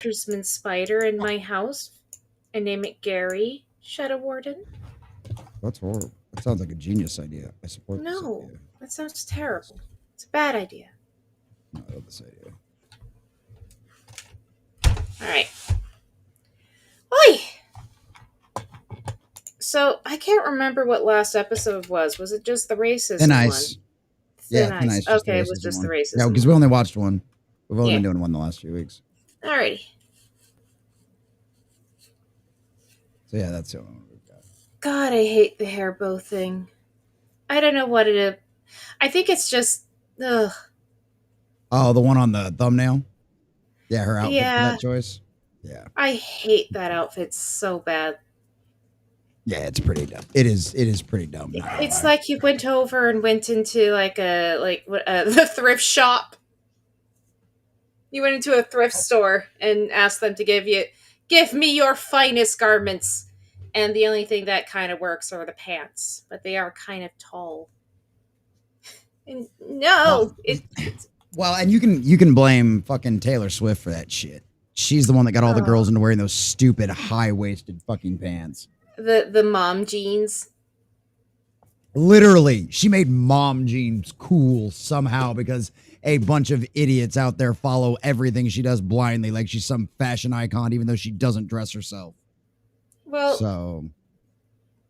Aftersman spider in my house. I name it Gary, Shadow Warden. That's horrible. That sounds like a genius idea. I support this No, idea. that sounds terrible. It's a bad idea. No, I love this idea. Alright. Oi! So, I can't remember what last episode was. Was it just the racism Thin Ice. one? Yeah, Thin Ice. Okay, it was just the racism Yeah, because we only watched one. We've only Yeah. been doing one the last few weeks. Alrighty. So yeah, that's the only one we've got. God, I hate the hair bow thing. I don't know what it is. I think it's just, ugh. Oh, the one on the thumbnail? Yeah, her outfit for Yeah. that choice? Yeah. I hate that outfit so bad. Yeah, it's pretty dumb. It is pretty dumb. It's like you went over and went into the thrift shop. You went into a thrift store and asked them to give me your finest garments. And the only thing that kind of works are the pants, but they are kind of tall. And no, well, and you can blame fucking Taylor Swift for that shit. She's the one that got all the girls into wearing those stupid high-waisted fucking pants. The mom jeans. Literally, she made mom jeans cool somehow because a bunch of idiots out there follow everything she does blindly, like she's some fashion icon, even though she doesn't dress herself. Well, so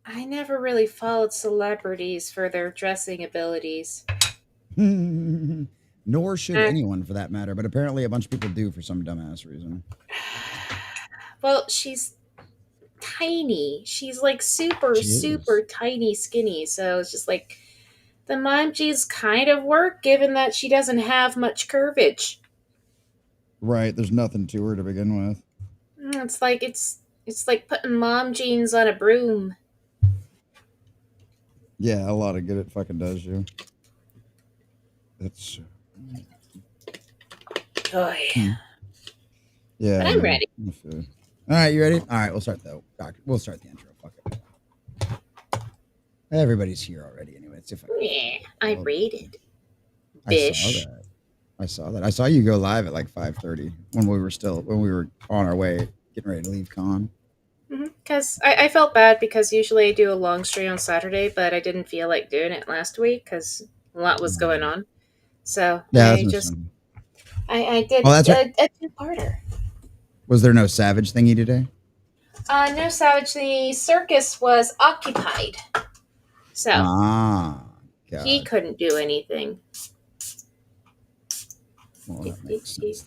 I never really followed celebrities for their dressing abilities. Nor should anyone, for that matter. But apparently, a bunch of people do for some dumbass reason. Well, she's tiny. She's like super tiny, skinny. So it's just like the mom jeans kind of work, given that she doesn't have much curvage. Right. There's nothing to her to begin with. It's like putting mom jeans on a broom. Yeah, a lot of good it fucking does you. That's. Oh, yeah. Yeah. But I'm ready. All right, you ready? All right, we'll start the intro. Fuck it. Everybody's here already, anyway. I rated. Bish. I saw that. I saw you go live at like 5:30 when we were on our way getting ready to leave con. Because I felt bad because usually I do a long stream on Saturday, but I didn't feel like doing it last week because a lot was going on. So yeah, I did a two-parter. Was there no Savage thingy today? No Savage. The circus was occupied, so he couldn't do anything. Well, that makes sense.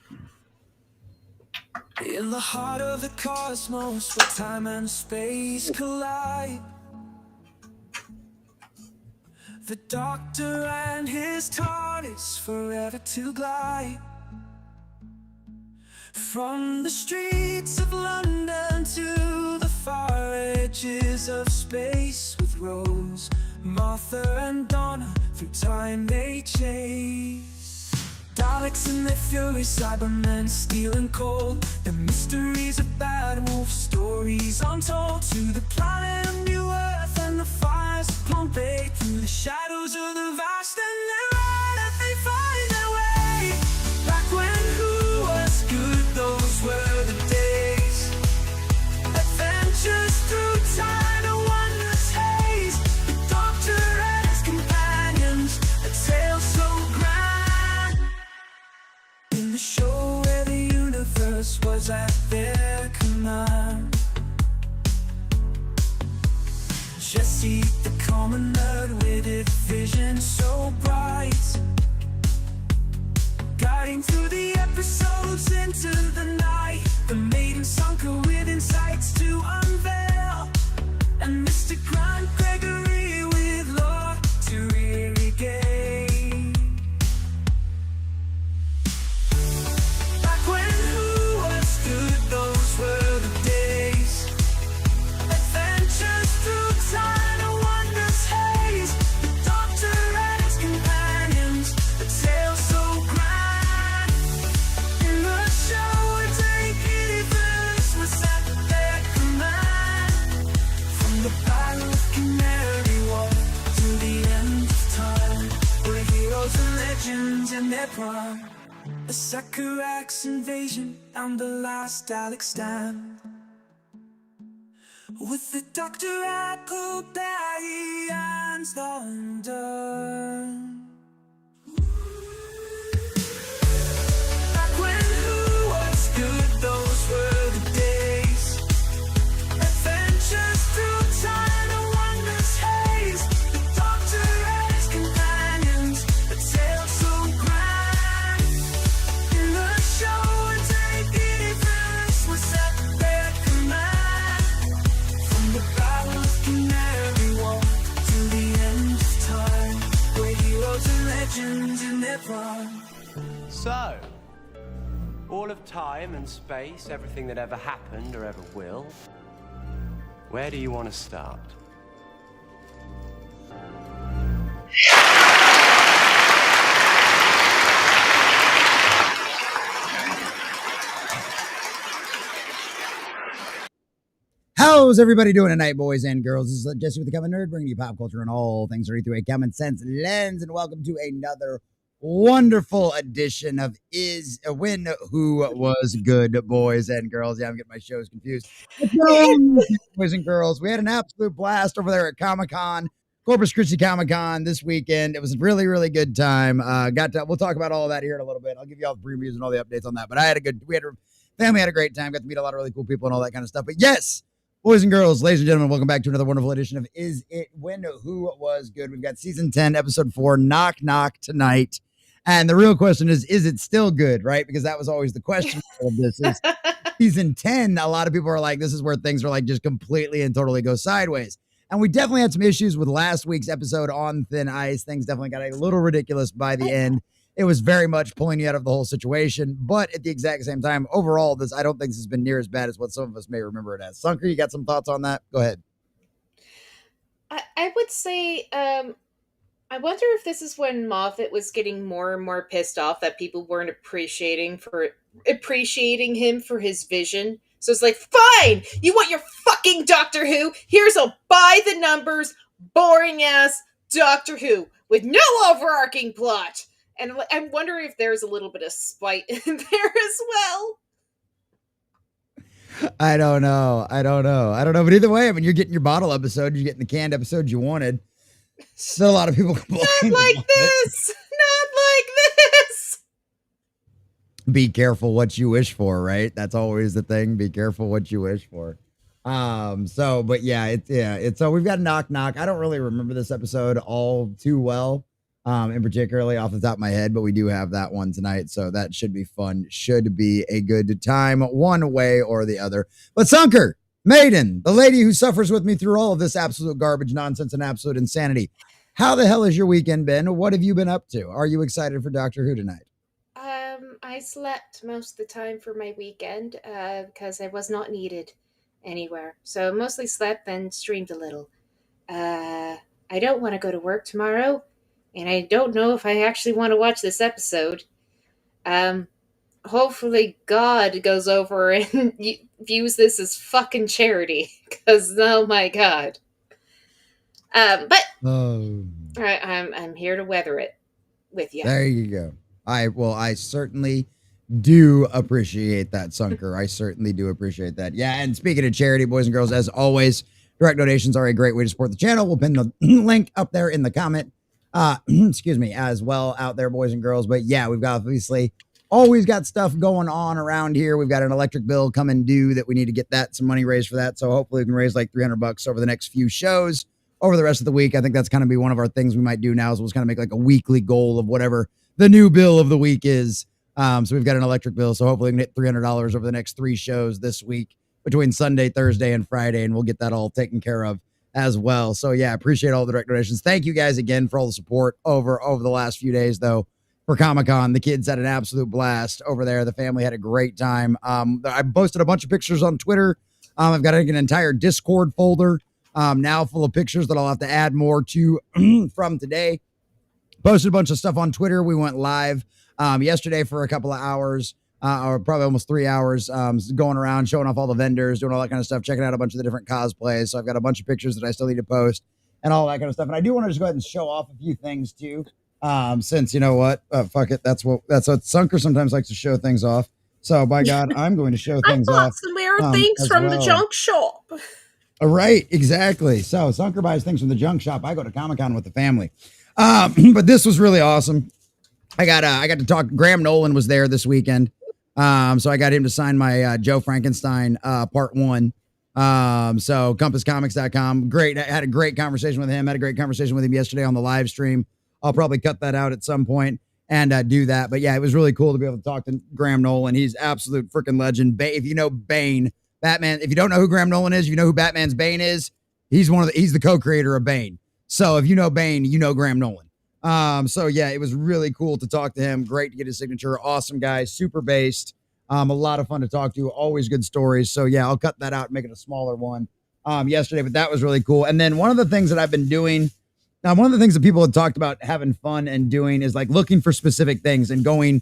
In the heart of the cosmos, where time and space collide, the Doctor and his TARDIS forever to glide. From the streets of London to the far edges of space, with Rose, Martha and Donna, through time they chase. Daleks in their fury, Cybermen steel and cold, the mysteries of Bad Wolf, stories untold. To the planet of New Earth and the fires of Pompeii, through the shadows of the vast and narrow, they find their way. Back when who was good, those were the days. Adventures through time, a wondrous haze. The Doctor and his companions, a tale so grand. In the show where the universe was at their command, Jesse, the common nerd with a vision so bright, guiding through the episodes into the night. The Maiden sunk her with insights to unveil, and Mr. Grant Gregory with lore to irrigate. Back when who was good, those were the days. Adventures through time, a wondrous haze. The Doctor and his companions, a tale so grand. In the show, a day universe was at their command. From the battle of Canary Wharf to the end of time, where heroes and legends in their prime. Sakarak's invasion, I'm the last Alex stand. With the doctor at Capaldi's undone. Back when who was good, those were the days. Adventures through time and wonders haze. The doctor and his companions, a tale so grand. In the show, a David was at their command. From the battle of Canary Wharf to the end of time, we're heroes and legends in their prime. So, all of time and space, everything that ever happened or ever will, where do you want to start? How's everybody doing tonight, boys and girls? This is Jesse with the Common Nerd, bringing you pop culture and all things nerdy through a common sense lens. And welcome to another wonderful edition of Is a Win Who Was Good, boys and girls. Yeah, I'm getting my shows confused. Boys and girls, we had an absolute blast over there at Comic-Con, Corpus Christi Comic-Con this weekend. It was a really, really good time. We'll talk about all of that here in a little bit. I'll give you all the previews and all the updates on that. But family had a great time. Got to meet a lot of really cool people and all that kind of stuff. But yes, boys and girls, ladies and gentlemen, welcome back to another wonderful edition of Is It Win Who Was Good? We've got season 10, episode 4, Knock Knock tonight. And the real question is it still good, right? Because that was always the question of this. Is season 10, a lot of people are like, this is where things are like just completely and totally go sideways. And we definitely had some issues with last week's episode on thin ice. Things definitely got a little ridiculous by the end. It was very much pulling you out of the whole situation. But at the exact same time, overall, I don't think this has been near as bad as what some of us may remember it as. Sunker, you got some thoughts on that? Go ahead. I would say, I wonder if this is when Moffat was getting more and more pissed off that people weren't appreciating him for his vision. So it's like, fine, you want your fucking Doctor Who? Here's a by the numbers, boring ass Doctor Who with no overarching plot. And I'm wondering if there's a little bit of spite in there as well. I don't know. But either way, I mean, you're getting your bottle episode, you're getting the canned episode you wanted. Still a lot of people complain. Not like this. Be careful what you wish for, right? That's always the thing. Be careful what you wish for. So we've got Knock Knock. I don't really remember this episode all too well, in particularly off the top of my head, but we do have that one tonight, so that should be fun. Should be a good time, one way or the other. But Sunker, Maiden, the lady who suffers with me through all of this absolute garbage, nonsense, and absolute insanity. How the hell has your weekend been? What have you been up to? Are you excited for Doctor Who tonight? I slept most of the time for my weekend because I was not needed anywhere. So mostly slept, then streamed a little. I don't want to go to work tomorrow, and I don't know if I actually want to watch this episode. Hopefully God goes over and views this as fucking charity, because oh my God. But I'm here to weather it with you. There you go. I certainly do appreciate that, Sunker. I certainly do appreciate that. Yeah, and speaking of charity, boys and girls, as always, direct donations are a great way to support the channel. We'll pin the link up there in the comment, as well out there, boys and girls. But yeah, we've got obviously always got stuff going on around here. We've got an electric bill coming due that we need to get some money raised for that. So hopefully we can raise like $300 over the next few shows over the rest of the week. I think that's kind of be one of our things we might do now, is we'll just kind of make like a weekly goal of whatever the new bill of the week is. So we've got an electric bill. So hopefully we can hit $300 over the next 3 shows this week between Sunday, Thursday, and Friday. And we'll get that all taken care of as well. So yeah, appreciate all the direct donations. Thank you guys again for all the support over the last few days though. For Comic-Con, the kids had an absolute blast over there. The family had a great time. I posted a bunch of pictures on Twitter. I've got an entire Discord folder now full of pictures that I'll have to add more to from today. Posted a bunch of stuff on Twitter. We went live yesterday for a couple of hours, or probably almost 3 hours, going around, showing off all the vendors, doing all that kind of stuff, checking out a bunch of the different cosplays. So I've got a bunch of pictures that I still need to post and all that kind of stuff. And I do want to just go ahead and show off a few things too. Since you know what, fuck it. That's what Sunker sometimes likes to show things off. So by God, I'm going to show I things bought off some rare things as from the well. junk shop. Right, exactly. So Sunker buys things from the junk shop. I go to Comic-Con with the family. But this was really awesome. I got to talk. Graham Nolan was there this weekend. So I got him to sign my Joe Frankenstein part 1. So compasscomics.com. Great. I had a great conversation with him. Had a great conversation with him yesterday on the live stream. I'll probably cut that out at some point and do that. But yeah, it was really cool to be able to talk to Graham Nolan. He's absolute freaking legend. If you know Bane, Batman, if you don't know who Graham Nolan is, you know who Batman's Bane is. He's the co-creator of Bane. So if you know Bane, you know Graham Nolan. So yeah, it was really cool to talk to him. Great to get his signature. Awesome guy, super based. A lot of fun to talk to. Always good stories. So yeah, I'll cut that out and make it a smaller one yesterday, but that was really cool. And then one of the things that I've been doing, one of the things that people had talked about having fun and doing is like looking for specific things and going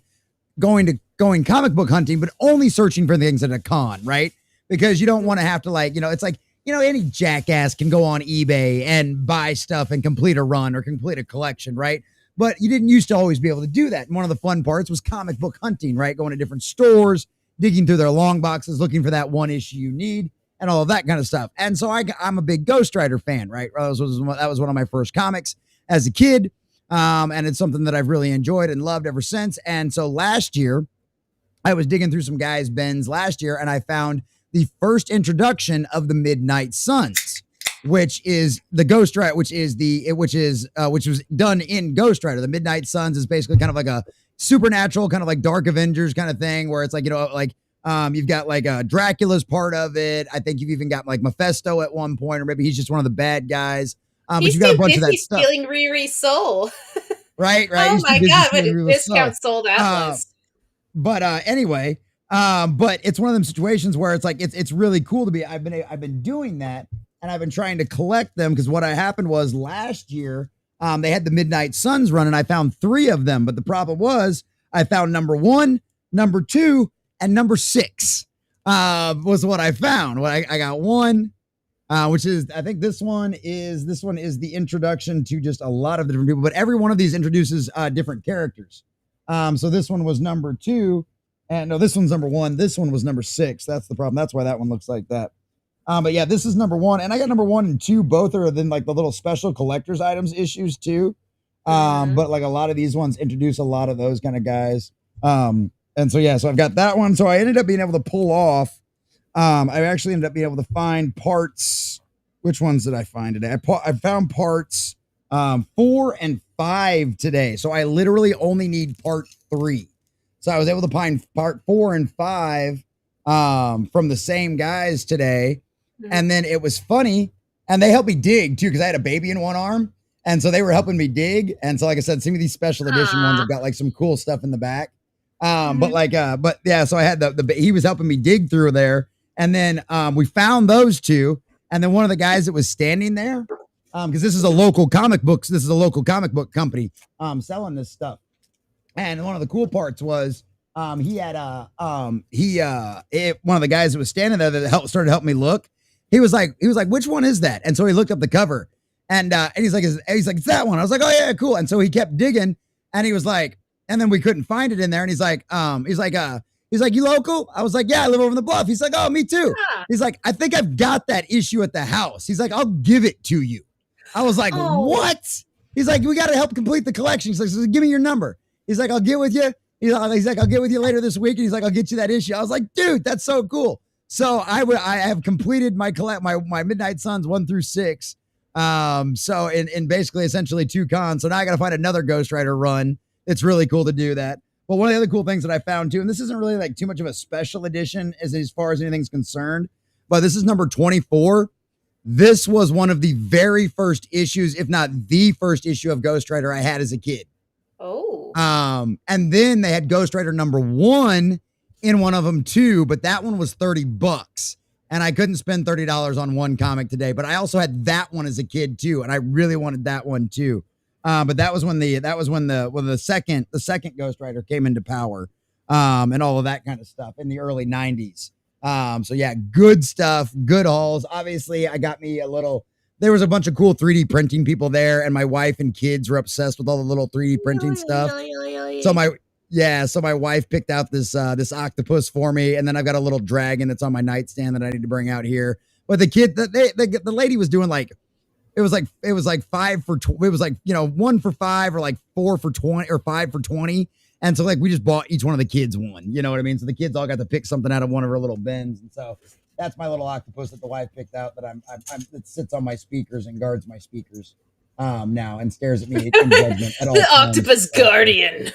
comic book hunting, but only searching for things at a con, right? Because you don't want to have to it's like, any jackass can go on eBay and buy stuff and complete a run or complete a collection, right? But you didn't used to always be able to do that. And one of the fun parts was comic book hunting, right? Going to different stores, digging through their long boxes, looking for that one issue you need and all of that kind of stuff. And so I'm a big Ghost Rider fan, right? That was one of my first comics as a kid. And it's something that I've really enjoyed and loved ever since. And so last year, I was digging through some guys' bins last year and I found the first introduction of the Midnight Suns, which is the Ghost Rider, which was done in Ghost Rider. The Midnight Suns is basically kind of like a supernatural, kind of like Dark Avengers kind of thing, where it's like, you've got like Dracula's part of it. I think you've even got like Mephisto at one point, or maybe he's just one of the bad guys. But He's you've got a too bunch of that busy stuff. stealing Riri's soul. Right. Oh He's too my busy God, what stealing a Riri's discount soul. soul that was. But anyway, but it's one of them situations where it's like it's really cool to be. I've been doing that, and I've been trying to collect them because what happened was last year they had the Midnight Suns run, and I found 3 of them. But the problem was I found number 1, number 2, and number 6 was what I found. I got 1. Which is, I think this one is the introduction to just a lot of different people, but every one of these introduces different characters. So this one was number 2, and no, this one's number 1. This one was number 6. That's the problem. That's why that one looks like that. But yeah, this is number 1, and I got number 1 and 2. Both are then like the little special collector's items issues too. But like a lot of these ones introduce a lot of those kind of guys. And so yeah, so I've got that one. So I ended up being able to pull off. I actually ended up being able to find parts. Which ones did I find today? I found parts 4 and 5 today. So I literally only need part 3. So I was able to find part 4 and 5 from the same guys today. Mm-hmm. And then it was funny. And they helped me dig too, because I had a baby in one arm. And so they were helping me dig. And so, like I said, some of these special edition ones have got like some cool stuff in the back. But yeah, so I had he was helping me dig through there. And then we found those 2. And then one of the guys that was standing there, because this is a local comic book company selling this stuff. And one of the cool parts was he had one of the guys that was standing there that started helping me look. He was like, which one is that? And so he looked up the cover, and he's like, it's that one. I was like, oh yeah, cool. And so he kept digging, and he was like, and then we couldn't find it in there. And he's like, you local? I was like, yeah, I live over in the bluff. He's like, oh, me too. Yeah. He's like, I think I've got that issue at the house. He's like, I'll give it to you. I was like, what? He's like, we got to help complete the collection. He's like, so give me your number. He's like, I'll get with you. He's like, I'll get with you later this week. And he's like, I'll get you that issue. I was like, dude, that's so cool. So I have completed my Midnight Suns 1 through 6. So in basically essentially 2 cons. So now I got to find another Ghost Rider run. It's really cool to do that. But one of the other cool things that I found too, and this isn't really like too much of a special edition as far as anything's concerned, but this is number 24. This was one of the very first issues, if not the first issue of Ghost Rider I had as a kid. Oh. And then they had Ghost Rider number 1 in one of them too, but that one was $30. And I couldn't spend $30 on one comic today, but I also had that one as a kid too. And I really wanted that one too. But that was when the second Ghost Rider came into power, and all of that kind of stuff in the early 90s. So yeah, good stuff, good hauls. Obviously, I got me a little there was a bunch of cool 3D printing people there, and my wife and kids were obsessed with all the little 3D printing stuff. So my wife picked out this octopus for me, and then I've got a little dragon that's on my nightstand that I need to bring out here. But the lady was doing like it was like 5 for it was like 1 for 5 or like 4 for 20 or 5 for 20. And so like we just bought each one of the kids one, you know what I mean? So the kids all got to pick something out of one of her little bins. And so that's my little octopus that the wife picked out that that sits on my speakers and guards my speakers now and stares at me in judgment at all The times. octopus guardian.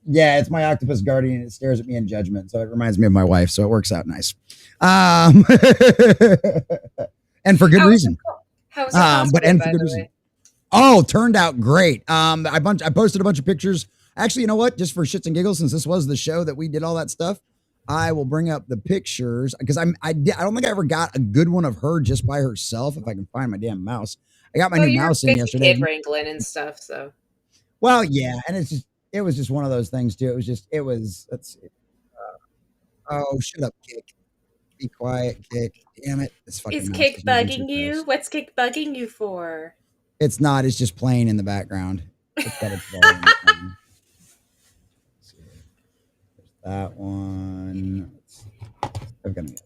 Yeah, it's my octopus guardian. It stares at me in judgment. So it reminds me of my wife. So it works out nice. And for good reason. How was it But and for good reason. Oh, turned out great. I posted a bunch of pictures. Actually, you know what? Just for shits and giggles, since this was the show that we did all that stuff, I will bring up the pictures because I don't think I ever got a good one of her just by herself. If I can find my damn mouse, I got my new mouse in yesterday. Kid wrangling and stuff. So, well, yeah, and it was just one of those things too. Let's see. Oh, shut up, Kick. Be quiet, Kick. Damn it. Is Kick bugging you? What's Kick bugging you for? It's not. It's just playing in the background. It's got its volume. That one. I've got any others.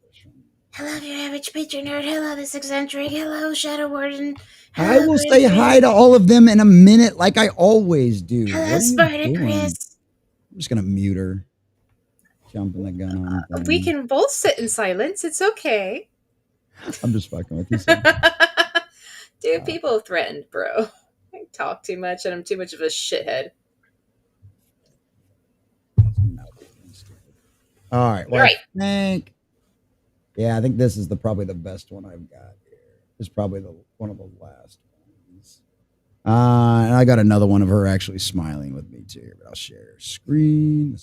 Hello, your average patron nerd. Hello, this eccentric. Hello, Shadow Warden. I will say hi to all of them in a minute, like I always do. Hello, Sparta Chris. I'm just gonna mute her. Jumping the gun on. We can both sit in silence. It's okay. I'm just fucking with you. Dude, people threatened, bro. I talk too much and I'm too much of a shithead. All right. Well, right. I think this is probably the best one I've got here. It's probably one of the last ones. And I got another one of her actually smiling with me too, but I'll share screen.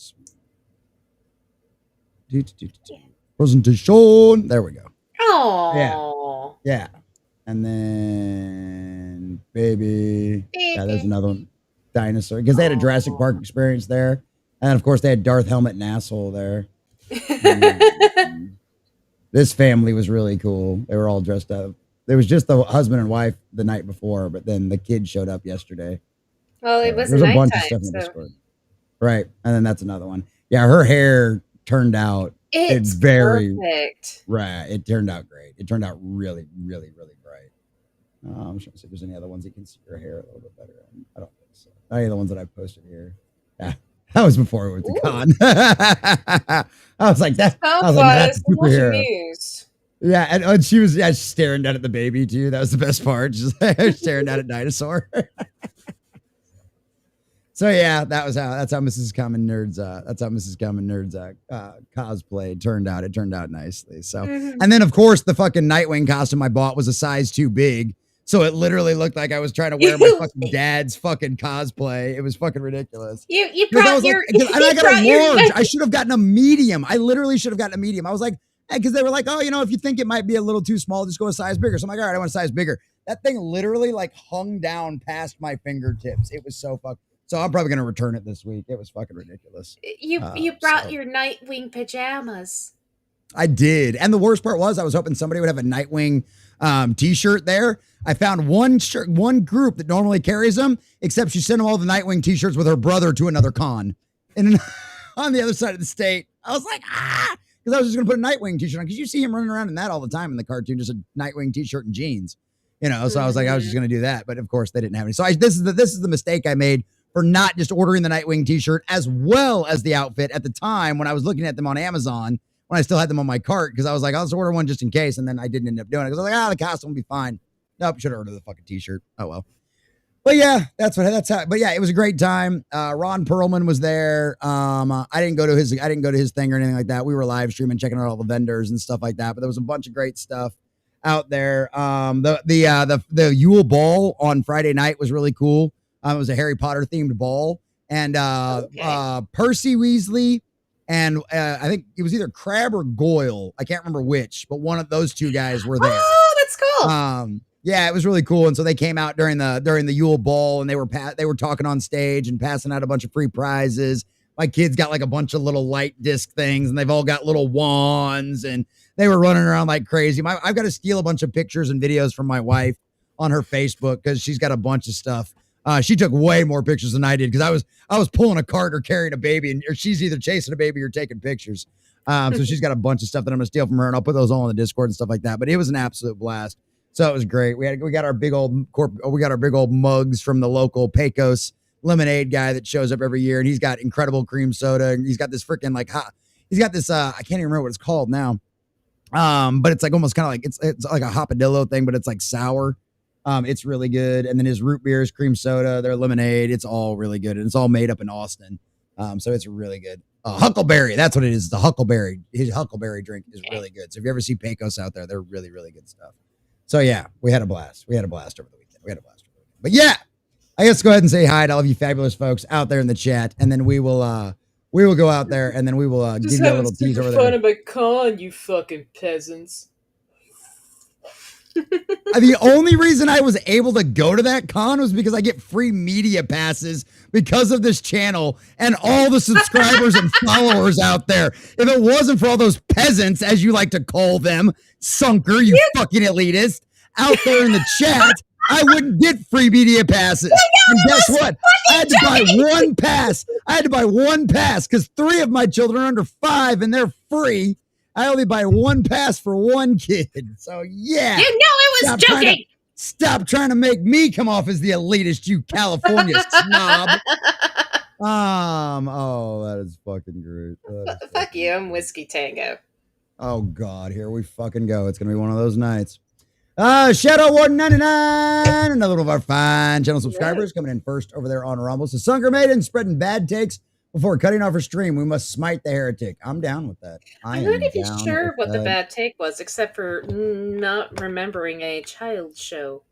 Presentation. There we go. Oh. Yeah. And then baby. Yeah, there's another one. Dinosaur. Because they had a Jurassic Park experience there. And of course they had Darth Helmet and Asshole there. This family was really cool. They were all dressed up. There was just the husband and wife the night before, but then the kid showed up yesterday. Well, it was a bunch of stuff in the Discord. Right. And then that's another one. Yeah, her hair turned out it's very perfect. Right. It turned out great. It turned out really, really, really bright. I'm trying to see if there's any other ones that can see your hair a little bit better. I don't think so. Any of the ones that I posted here. Yeah. That was before we went to con. I was like, that's superhero. Yeah, and she was staring down at the baby too. That was the best part. Just staring down at dinosaur. So yeah, that's how Mrs. Common Nerds cosplay turned out. It turned out nicely. So and then of course the fucking Nightwing costume I bought was a size too big. So it literally looked like I was trying to wear my fucking dad's fucking cosplay. It was fucking ridiculous. You brought your and I got a large. I should have gotten a medium. I literally should have gotten a medium. I was like, because they were like, oh, if you think it might be a little too small, just go a size bigger. So I'm like, all right, I want a size bigger. That thing literally like hung down past my fingertips. It was so fucked. So I'm probably gonna return it this week. It was fucking ridiculous. You brought your Nightwing pajamas. I did, and the worst part was I was hoping somebody would have a Nightwing t-shirt there. I found one group that normally carries them, except she sent them all the Nightwing t-shirts with her brother to another con, and on the other side of the state. I was like, because I was just gonna put a Nightwing t-shirt on because you see him running around in that all the time in the cartoon, just a Nightwing t-shirt and jeans, So I was like, I was just gonna do that, but of course they didn't have any. So this is the mistake I made for not just ordering the Nightwing t-shirt as well as the outfit at the time when I was looking at them on Amazon. When I still had them on my cart, because I was like, I'll just order one just in case, and then I didn't end up doing it because I was like, the costume will be fine. Nope, should have ordered the fucking t-shirt. Oh well. But yeah, that's how. But yeah, it was a great time. Ron Perlman was there. I didn't go to his thing or anything like that. We were live streaming, checking out all the vendors and stuff like that. But there was a bunch of great stuff out there. The Yule Ball on Friday night was really cool. It was a Harry Potter themed ball, and Percy Weasley. And I think it was either Crab or Goyle. I can't remember which, but one of those two guys were there. Oh, that's cool. Yeah, it was really cool. And so they came out during the Yule Ball, and they were talking on stage and passing out a bunch of free prizes. My kids got like a bunch of little light disc things, and they've all got little wands, and they were running around like crazy. I've got to steal a bunch of pictures and videos from my wife on her Facebook because she's got a bunch of stuff. She took way more pictures than I did because I was pulling a cart or carrying a baby, and or she's either chasing a baby or taking pictures. So she's got a bunch of stuff that I'm gonna steal from her, and I'll put those all in the Discord and stuff like that. But it was an absolute blast. So it was great. We got our big old mugs from the local Pecos lemonade guy that shows up every year, and he's got incredible cream soda, and he's got this freaking like hot. He's got this I can't even remember what it's called now. But it's like almost kind of like it's like a hopadillo thing, but it's like sour. It's really good. And then his root beer, his cream soda, their lemonade, it's all really good. And it's all made up in Austin. So it's really good. Huckleberry, that's what it is. The Huckleberry. His Huckleberry drink is really good. So if you ever see Pecos out there, they're really, really good stuff. So yeah, we had a blast. We had a blast over the weekend. But yeah, I guess go ahead and say hi to all of you fabulous folks out there in the chat, and then we will go out there and then we will give you a little tease over there. Fun of my con, you fucking peasants. The only reason I was able to go to that con was because I get free media passes because of this channel and all the subscribers and followers out there. If it wasn't for all those peasants, as you like to call them, Sunker, you fucking elitist, out there in the chat, I wouldn't get free media passes. And guess what? I had to buy one pass. Because 3 of my children are under 5 and they're free. I only buy one pass for one kid. So yeah. You know it was joking. Stop trying to make me come off as the elitist, you California snob. Oh, that is fucking great. Fuck you, I'm Whiskey Tango. Oh God, here we fucking go. It's gonna be one of those nights. Shadow Warden 99, another one of our fine channel subscribers coming in first over there on Rumble. So Sunker Maiden spreading bad takes before cutting off her stream. We must smite the heretic. I'm down with that. I'm not even sure what the bad take was, except for not remembering a child show.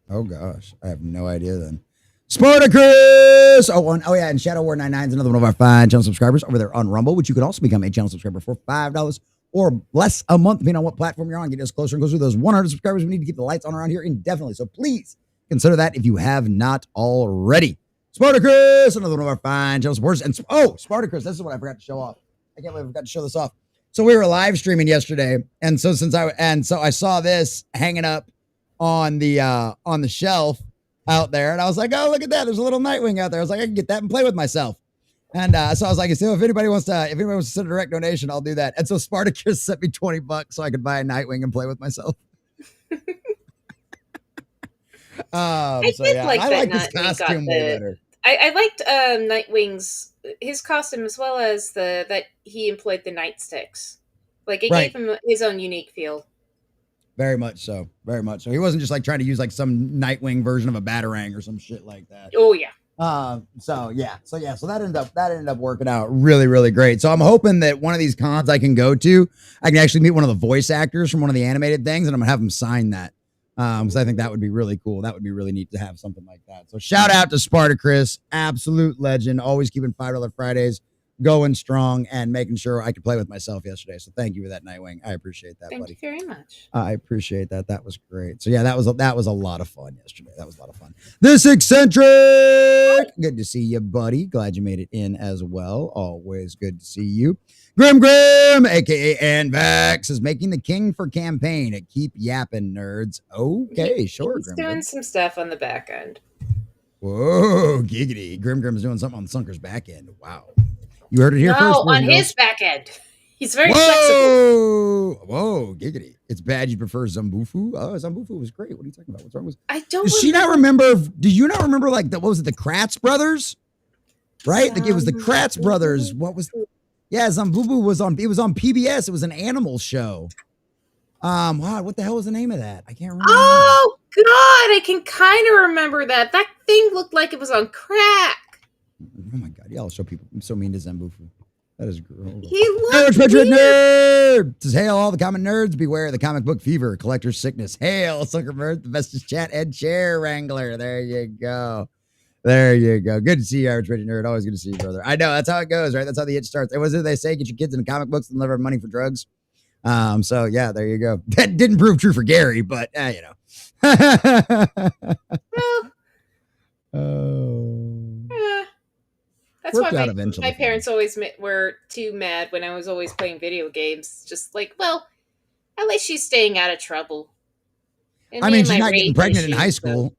Oh gosh, I have no idea then. Spartacus! Oh yeah, and Shadow War 99 is another one of our fine channel subscribers over there on Rumble, which you can also become a channel subscriber for $5 or less a month, depending on what platform you're on. Get us closer and closer to those 100 subscribers. We need to keep the lights on around here indefinitely. So please consider that if you have not already. Spartacus, another one of our fine channel supporters. And Spartacus, this is what I forgot to show off. I can't believe I forgot to show this off. So we were live streaming yesterday, and so I saw this hanging up on the shelf out there, and I was like, oh, look at that, there's a little Nightwing out there. I was like, I can get that and play with myself. And so I was like, so if anybody wants to send a direct donation, I'll do that. And so Spartacus sent me $20 so I could buy a Nightwing and play with myself. I like this costume way better. I liked Nightwing's his costume, as well as that he employed the nightsticks. Like it gave him his own unique feel. Very much so. Very much so. He wasn't just like trying to use like some Nightwing version of a Batarang or some shit like that. Oh yeah. So that ended up working out really, really great. So I'm hoping that one of these cons I can go to, I can actually meet one of the voice actors from one of the animated things, and I'm gonna have them sign that. Because I think that would be really cool. That would be really neat to have something like that. So shout out to Spartacus, absolute legend, always keeping $5 Fridays going strong and making sure I could play with myself yesterday. So thank you for that, Nightwing. I appreciate that, buddy. Thank you very much. I appreciate that. That was great. So yeah, that was a lot of fun yesterday. That was a lot of fun. This eccentric, good to see you, buddy. Glad you made it in as well. Always good to see you. Grim, aka Anvax, is making the king for campaign at Keep Yappin' Nerds. Okay, sure. He's doing some stuff on the back end. Whoa, giggity. Grim's doing something on Sunker's back end. Wow. You heard it here first. No, on his back end. He's very flexible. Whoa, giggity. It's bad you prefer Zambufu. Oh, Zambufu was great. What are you talking about? What's wrong with I don't Does she not remember? Do you not remember like what was it, the Kratz brothers? Right? Like it was the Kratz brothers. What was Zambubu was on PBS. It was an animal show. Wow, what the hell was the name of that? I can't remember. Oh God, I can kind of remember that. That thing looked like it was on crack. Oh my God, y'all show people. I'm so mean to Zambufu. That is gross. He looked weird. Nerd says, hail all the common nerds, beware of the comic book fever, collector's sickness. Hail, Sunker Mirth, the bestest chat and chair wrangler. There you go. Good to see you, Average Ready Nerd. Always good to see you, brother. I know, that's how it goes, right? That's how the itch starts. It was it they say, get your kids into comic books and never have money for drugs. So yeah, there you go. That didn't prove true for Gary, but you know. That's why my parents always were too mad when I was always playing video games. Just like, well, at least she's staying out of trouble. And I me mean, and she's my not getting rage pregnant in high issues, so- school.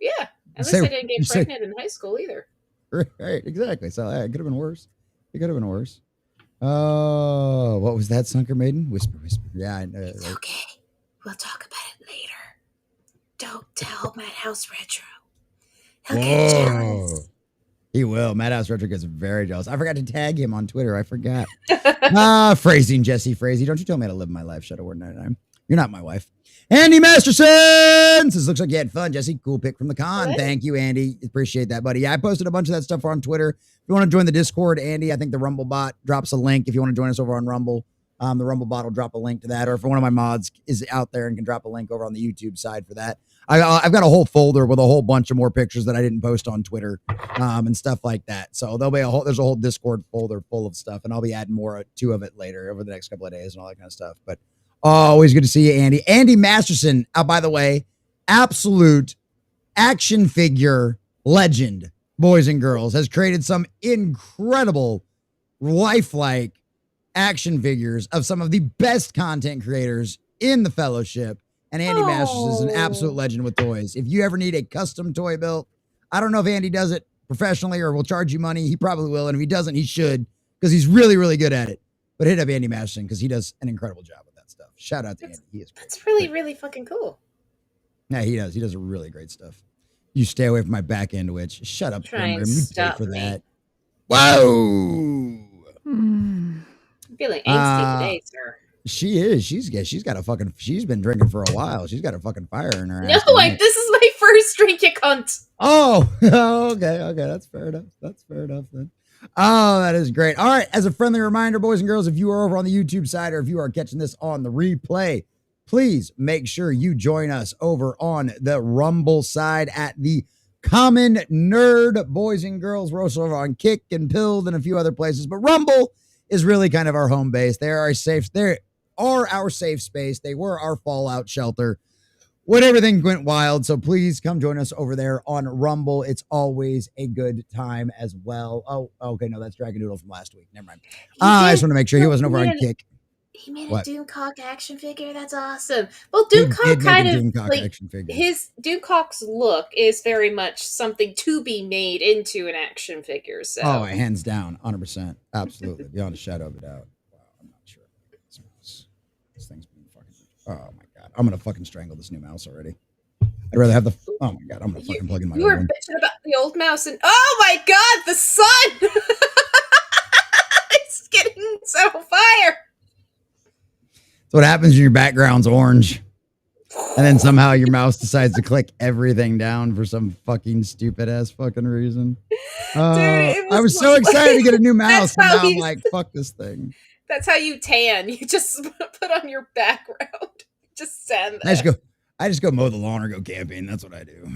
Yeah. At Say- least I didn't you get say- pregnant in high school either. Right, exactly. So it could have been worse. It could have been worse. Oh, what was that, Sunker Maiden? Whisper, whisper. Yeah, I know. It's Right? okay. We'll talk about it later. Don't tell Madhouse Retro. He'll get Whoa. jealous. He will. Madhouse Retro gets very jealous. I forgot to tag him on Twitter. I forgot. Phrasing, Jesse Frazee. Don't you tell me how to live my life, Shadow Word 99. You're not my wife. Andy Masterson says, looks like you had fun, Jesse. Cool pick from the con. What? Thank you, Andy. Appreciate that, buddy. Yeah, I posted a bunch of that stuff on Twitter. If you want to join the Discord, Andy, I think the Rumble bot drops a link. If you want to join us over on Rumble, the Rumble bot will drop a link to that. Or if one of my mods is out there and can drop a link over on the YouTube side for that. I've got a whole folder with a whole bunch of more pictures that I didn't post on Twitter and stuff like that. So there's a whole Discord folder full of stuff, and I'll be adding more to of it later over the next couple of days and all that kind of stuff. But always good to see you, Andy. Andy Masterson, by the way, absolute action figure legend, boys and girls, has created some incredible lifelike action figures of some of the best content creators in the fellowship. And Andy Masters is an absolute legend with toys. If you ever need a custom toy built, I don't know if Andy does it professionally or will charge you money. He probably will. And if he doesn't, he should, because he's really, really good at it. But hit up Andy Masterson because he does an incredible job with that stuff. Shout out to Andy. He is great. That's really, really fucking cool. Yeah, he does. He does really great stuff. You stay away from my back end witch. Shut up, Try and Grim. You pay stop for me. that. Whoa. I'm feeling angsty today, sir. She is. She's got a fucking. She's been drinking for a while. She's got a fucking fire in her No, ass. this is my first drink, you cunt. Oh, okay. That's fair enough. Then. Oh, that is great. All right. As a friendly reminder, boys and girls, if you are over on the YouTube side or if you are catching this on the replay, please make sure you join us over on the Rumble side at the Common Nerd, boys and girls. We're also over on Kick and Pilled and a few other places, but Rumble is really kind of our home base. They are our safe space. They were our fallout shelter when everything went wild. So please come join us over there on Rumble. It's always a good time as well. Oh, okay. No, that's Dragon Noodle from last week. Never mind. I just want to make sure he wasn't over on Kick. He made What? a Doomcock action figure. That's awesome. Well, He Doomcock did make kind a of Doomcock like action figure. his Doomcock's look is very much something to be made into an action figure. So Oh, hands down, 100%, absolutely, beyond a shadow of a doubt. Wow, I'm not sure. This thing's been fucking. Oh my god, I'm gonna fucking strangle this new mouse already. I'd rather have the. Oh my god, I'm gonna fucking plug in my. You were old one. bitching about the old mouse, and oh my god, the sun! It's getting so fire. That's what happens when your background's orange, and then somehow your mouse decides to click everything down for some fucking stupid ass fucking reason. I was so excited to get a new mouse, and now I'm like, fuck this thing. That's how you tan. You just put on your background. Just stand there. I just go mow the lawn or go camping. That's what I do.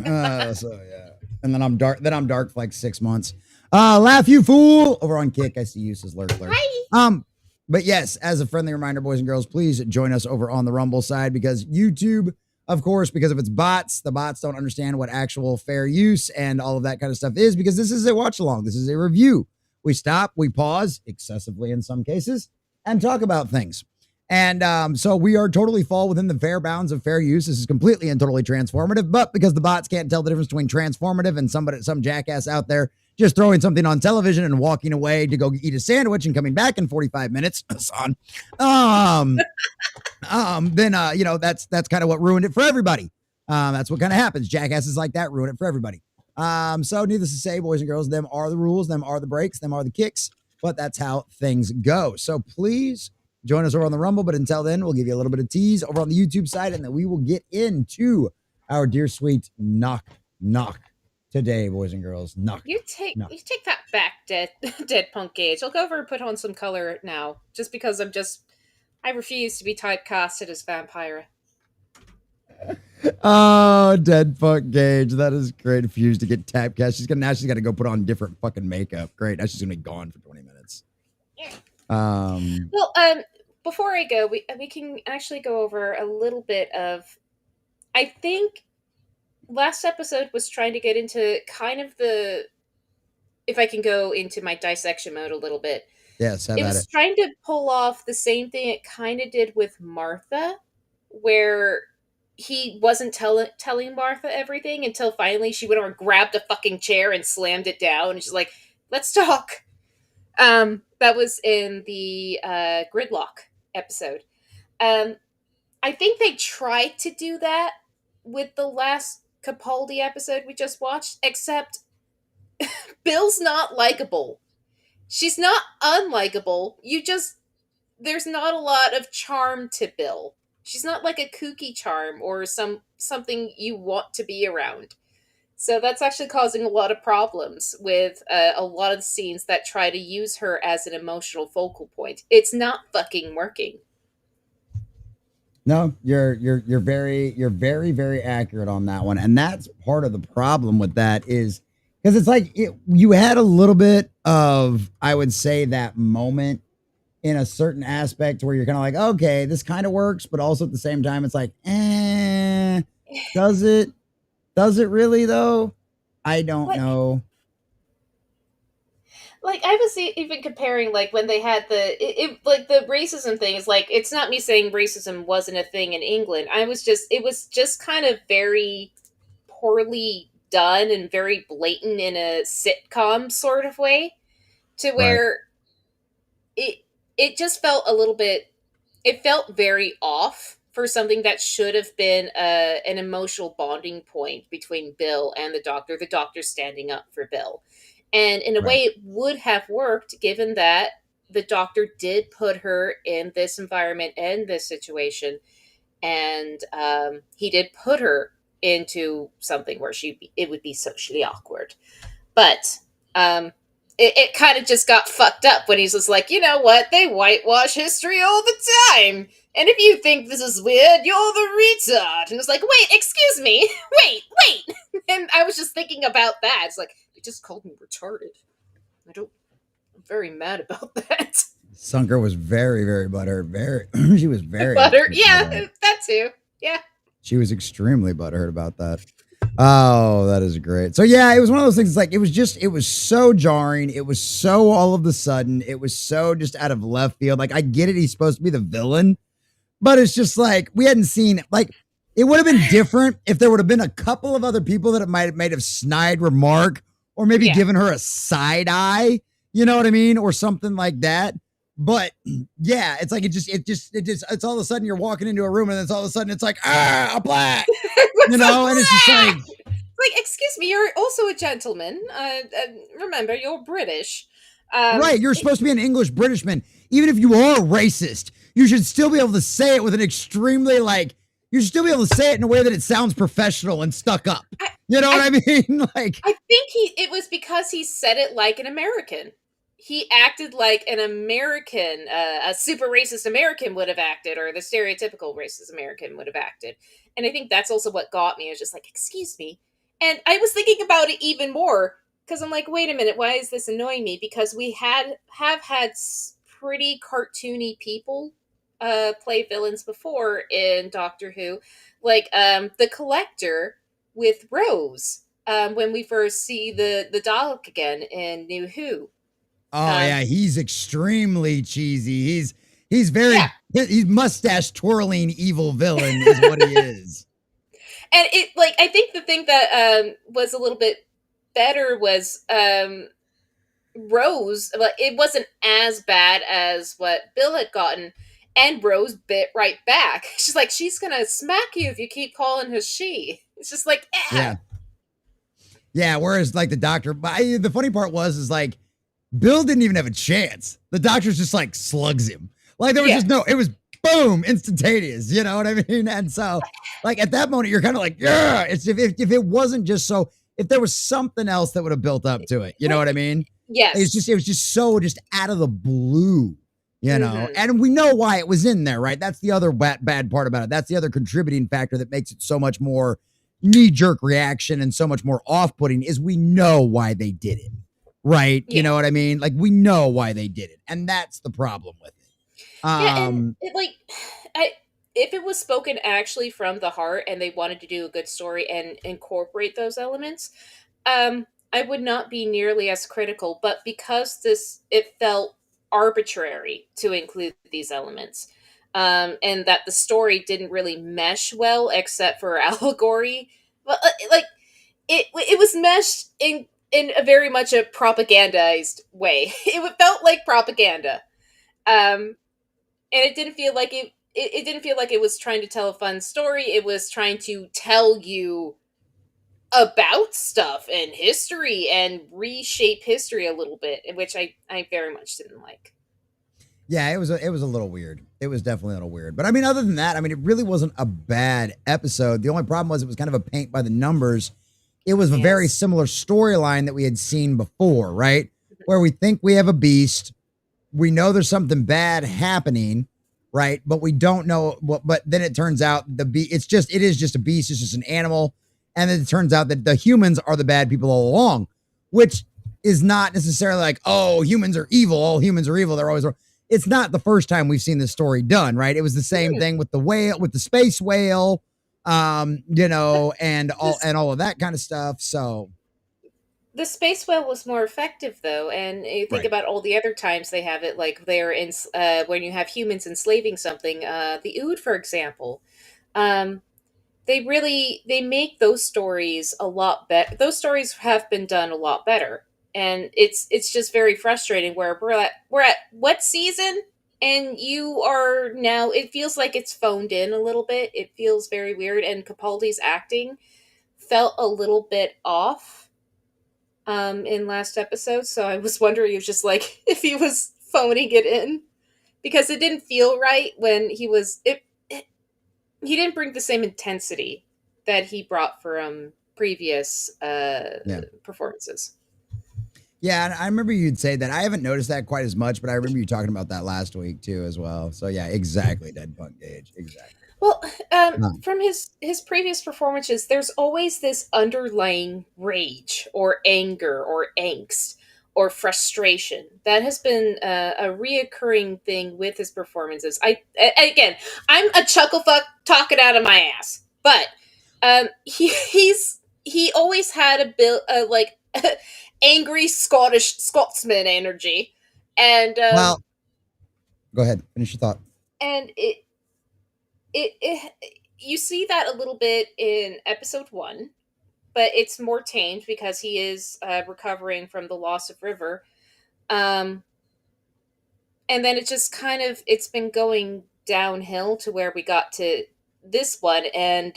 So yeah. And then I'm dark. Then I'm dark for like 6 months. Laugh you fool over on Kick. I see you, says Lurk. Hi. But yes, as a friendly reminder, boys and girls, please join us over on the Rumble side because YouTube, of course, because of its bots, the bots don't understand what actual fair use and all of that kind of stuff is because this is a watch along. This is a review. We stop, we pause excessively in some cases and talk about things. And so we are totally fall within the fair bounds of fair use. This is completely and totally transformative, but because the bots can't tell the difference between transformative and some jackass out there just throwing something on television and walking away to go eat a sandwich and coming back in 45 minutes, son, then that's kind of what ruined it for everybody. That's what kind of happens. Jackasses like that ruin it for everybody. So needless to say, boys and girls, them are the rules, them are the breaks, them are the kicks, but that's how things go. So please join us over on the Rumble. But until then, we'll give you a little bit of tease over on the YouTube side, and then we will get into our dear sweet knock today, boys and girls. Knock. You take that back, dead punk Gage. I'll go over and put on some color now, just because I refuse to be typecasted as vampire. Oh, dead fuck Gage. That is great. If you used to get typecast, she's got to go put on different fucking makeup. Great. Now she's gonna be gone for 20 minutes. Yeah. Well, before I go, we can actually go over a little bit of. I think last episode was trying to get into kind of if I can go into my dissection mode a little bit. Yes, it was trying to pull off the same thing it kind of did with Martha, where he wasn't telling Martha everything until finally she went over and grabbed a fucking chair and slammed it down. And she's like, "Let's talk." That was in the Gridlock episode. Um, I think they tried to do that with the last Capaldi episode we just watched, except Bill's not likable. She's not unlikable. You just there's not a lot of charm to Bill. She's not like a kooky charm or something you want to be around. So that's actually causing a lot of problems with a lot of the scenes that try to use her as an emotional focal point. It's not fucking working. No, you're very accurate on that one, and that's part of the problem with that is because it's like you had a little bit of, I would say, that moment in a certain aspect where you're kind of like, okay, this kind of works, but also at the same time, it's like, does it? Does it really though? I don't What know. like I was even comparing like when they had like the racism thing is like it's not me saying racism wasn't a thing in England. It was just kind of very poorly done and very blatant in a sitcom sort of way to Right, where it it just felt a little bit it felt very off for something that should have been an emotional bonding point between Bill and the doctor standing up for Bill. And in a right, way, it would have worked given that the doctor did put her in this environment and this situation. And he did put her into something where it would be socially awkward. But um, it kind of just got fucked up when he's just like, you know what? They whitewash history all the time. And if you think this is weird, you're the retard. And it's like, wait, excuse me. Wait. And I was just thinking about that. It's like, they just called me retarded. I'm very mad about that. Sunker was very butthurt. Very, she was very Butter. upset about that. Yeah, that too. Yeah. She was extremely butthurt about that. Oh, that is great. So yeah, it was one of those things. It's like it was so jarring. It was so all of the sudden. It was so just out of left field. Like I get it, he's supposed to be the villain, but it's just like we hadn't seen. Like it would have been different if there would have been a couple of other people that it might have made a snide remark or maybe Yeah. given her a side eye. You know what I mean, or something like that. But yeah, it's like it's all of a sudden you're walking into a room and it's all of a sudden it's like a black, What's up? and it's just like Like, excuse me, you're also a gentleman. Remember, you're British. right, you're supposed to be an English Britishman. Even if you are racist, you should still be able to say it with an extremely like you should still be able to say it in a way that it sounds professional and stuck up. I, You know what I, I mean? Like I think it was because he said it like an American. He acted like an American, a super racist American would have acted, or the stereotypical racist American would have acted. And I think that's also what got me. I was just like, excuse me. And I was thinking about it even more because I'm like, wait a minute, why is this annoying me? Because we have had pretty cartoony people play villains before in Doctor Who, like the Collector with Rose. When we first see the Dalek again in New Who. oh Um, yeah, he's extremely cheesy. He's very yeah, he's mustache twirling evil villain is what he is. and it like I think the thing that was a little bit better was Rose. But it wasn't as bad as what Bill had gotten, and Rose bit right back. She's like, she's gonna smack you if you keep calling her she. It's just like, Yeah. Yeah, whereas like the doctor, the funny part was is like Bill didn't even have a chance. The doctor's just like slugs him. Like there was yeah, just no, it was boom, instantaneous. You know what I mean? And so, like at that moment, you're kind of like, yeah. It's if it wasn't just so, if there was something else that would have built up to it, you know what I mean? yes, It was just so just out of the blue, you know. hmm And we know why it was in there, right? That's the other bad part about it. That's the other contributing factor that makes it so much more knee jerk reaction and so much more off putting is we know why they did it, right? You yeah. know what I mean? Like we know why they did it, and that's the problem with it. Yeah, and it like I if it was spoken actually from the heart and they wanted to do a good story and incorporate those elements, I would not be nearly as critical. But because this it felt arbitrary to include these elements, and that the story didn't really mesh well except for allegory. But like it was meshed in a very much a propagandized way. It felt like propaganda, and it didn't feel like it didn't feel like it was trying to tell a fun story. It was trying to tell you about stuff and history and reshape history a little bit, which I very much didn't like. Yeah, it was a little weird. It was definitely a little weird. But I mean, other than that, I mean, it really wasn't a bad episode. The only problem was it was kind of a paint by the numbers. It was a very Yes. similar storyline that we had seen before, right? Where we think we have a beast, we know there's something bad happening, right? But we don't know what. But then it turns out it is just a beast. It's just an animal, and then it turns out that the humans are the bad people all along, which is not necessarily like, oh, humans are evil. All humans are evil. They're always wrong. It's not the first time we've seen this story done, right? It was the same thing with the whale, with the space whale, and all of that kind of stuff. So The space whale was more effective though, and you think right. about all the other times they have it, like they're in when you have humans enslaving something. The ood, for example, um, they make those stories a lot better. Those stories have been done a lot better, and it's just very frustrating. Where we're at what season, and you are now. It feels like it's phoned in a little bit. It feels very weird, and Capaldi's acting felt a little bit off in last episode, so I was wondering if just like if he was phoning it in because it didn't feel right when he didn't bring the same intensity that he brought from previous Yeah. performances. Yeah, and I remember you'd say that. I haven't noticed that quite as much, but I remember you talking about that last week too, as well. So yeah, exactly, Dead Punk Gage, exactly. Well, Um, from his previous performances, there's always this underlying rage or anger or angst or frustration that has been a reoccurring thing with his performances. Again, I'm a chuckle fuck talking out of my ass, but he always had a bit like angry Scottish Scotsman energy, and well, go ahead, finish your thought. and it you see that a little bit in episode 1, but it's more tamed because he is recovering from the loss of River, um and then it just kind of it's been going downhill to where we got to this one, and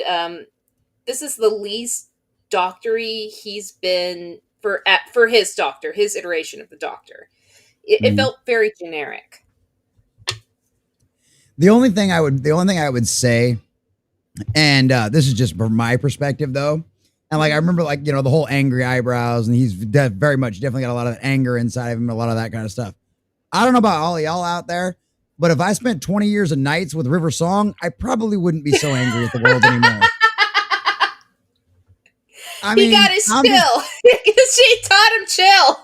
this is the least doctory he's been for his doctor, his iteration of the doctor. It Mhm. felt very generic. The only thing I would say, and this is just from my perspective though, and like I remember like the whole angry eyebrows, and he's very much definitely got a lot of anger inside of him, a lot of that kind of stuff. I don't know about all of y'all out there, but if I spent 20 years of nights with River Song, I probably wouldn't be so angry at the world anymore. I He mean, got his I'm just, chill. She taught him chill.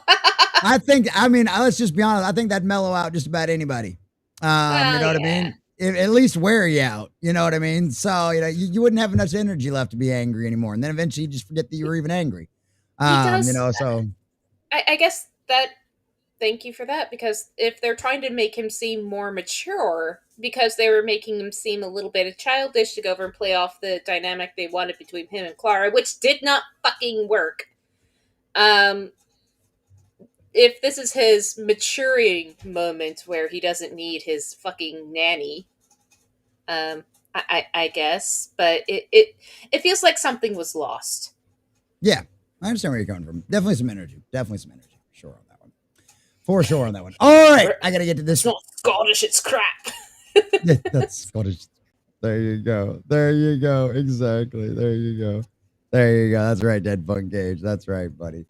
I mean, let's just be honest. I think that'd mellow out just about anybody. You Oh know what I yeah, mean? At least wear you out. You know what I mean? So, you wouldn't have enough energy left to be angry anymore. And then eventually you just forget that you were even angry. he does. So I guess that. Thank you for that, because if they're trying to make him seem more mature, because they were making him seem a little bit childish to go over and play off the dynamic they wanted between him and Clara, which did not fucking work. Um, if this is his maturing moment where he doesn't need his fucking nanny, I guess, but it feels like something was lost. yeah, I understand where you're coming from. Definitely some energy. Definitely some energy. For sure on that one. For sure on that one. All right. I got to get to It's this. not Scottish, it's crap. Yeah, that's Scottish. There you go. There you go. Exactly. There you go. There you go. That's right, Dead Funk Gage. That's right, buddy.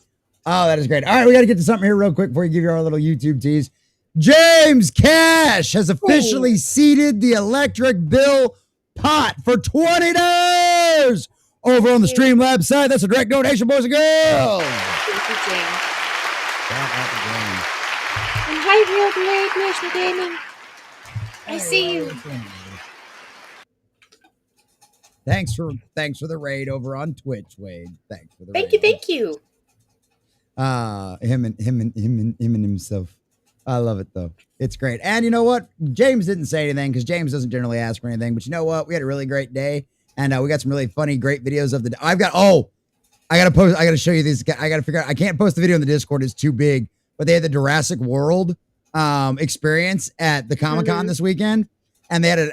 Oh, that is great. All right, we got to get to something here real quick before we give you our little YouTube tease. James Cash has officially Ooh. seeded the electric bill pot for $20 over on the Streamlabs side. That's a direct donation, boys and girls. Thank you, James. Shout out to James. And hi, Real Blade Nation Gaming. I see you. Thanks for the raid over on Twitch, Wade. Thanks for the Thank raid. you. Him and himself. I love it though. It's great. And you know what? James didn't say anything because James doesn't generally ask for anything. But you know what? We had a really great day, and we got some really funny, great videos of the. I've got. Oh, I gotta post. I gotta show you these. I gotta figure out. I can't post the video in the Discord. It's too big. But they had the Jurassic World experience at the Comic-Con this weekend, and they had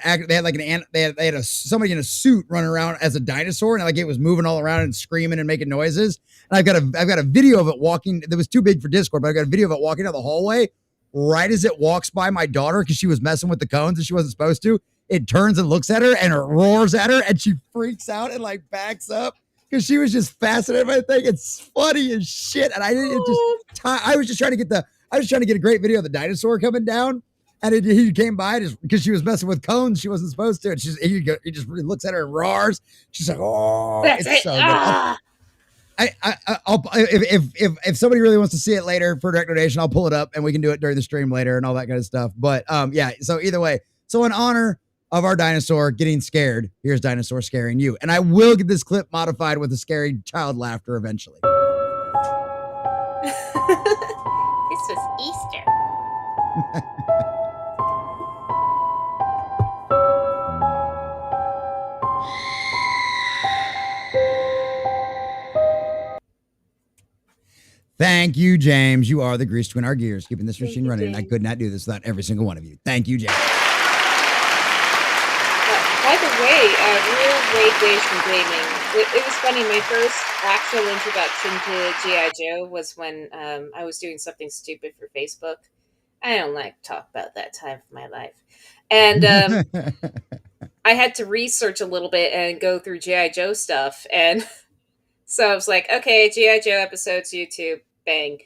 somebody in a suit running around as a dinosaur, and like it was moving all around and screaming and making noises. And I've got a video of it walking. That was too big for Discord, but I got a video of it walking down the hallway. Right as it walks by my daughter, because she was messing with the cones and she wasn't supposed to, it turns and looks at her and it roars at her, and she freaks out and like backs up because she was just fascinated by the thing. It's funny as shit. And I didn't I was just trying to get a great video of the dinosaur coming down. And he came by just because she was messing with cones. She wasn't supposed to. And he just really looks at her and roars. She's like, oh, That's it's it. so good. I'll if somebody really wants to see it later for direct donation, I'll pull it up and we can do it during the stream later and all that kind of stuff. But yeah, so either way, so in honor of our dinosaur getting scared, here's dinosaur scaring you. And I will get this clip modified with a scary child laughter eventually. This was Easter. Thank you, James. You are the grease twin, our gears, keeping this Thank machine you, running. And I James. could not do this without every single one of you. Thank you, James. By the way, real Rage Waves from Gaming. It was funny. My first actual introduction to G.I. Joe was when I was doing something stupid for Facebook. I don't like to talk about that time of my life. And I had to research a little bit and go through G.I. Joe stuff. And so I was like, okay, G.I. Joe episodes, YouTube, bang.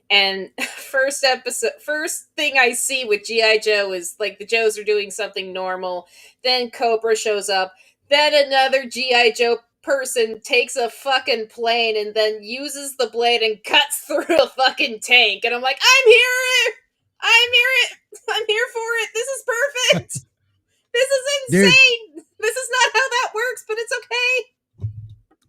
And first thing I see with G.I. Joe is like the Joes are doing something normal. Then Cobra shows up. Then another G.I. Joe person takes a fucking plane and then uses the blade and cuts through a fucking tank. And I'm like, I'm here! I'm here for it! This is perfect! This is insane! Dude, this is not how that works, but it's okay.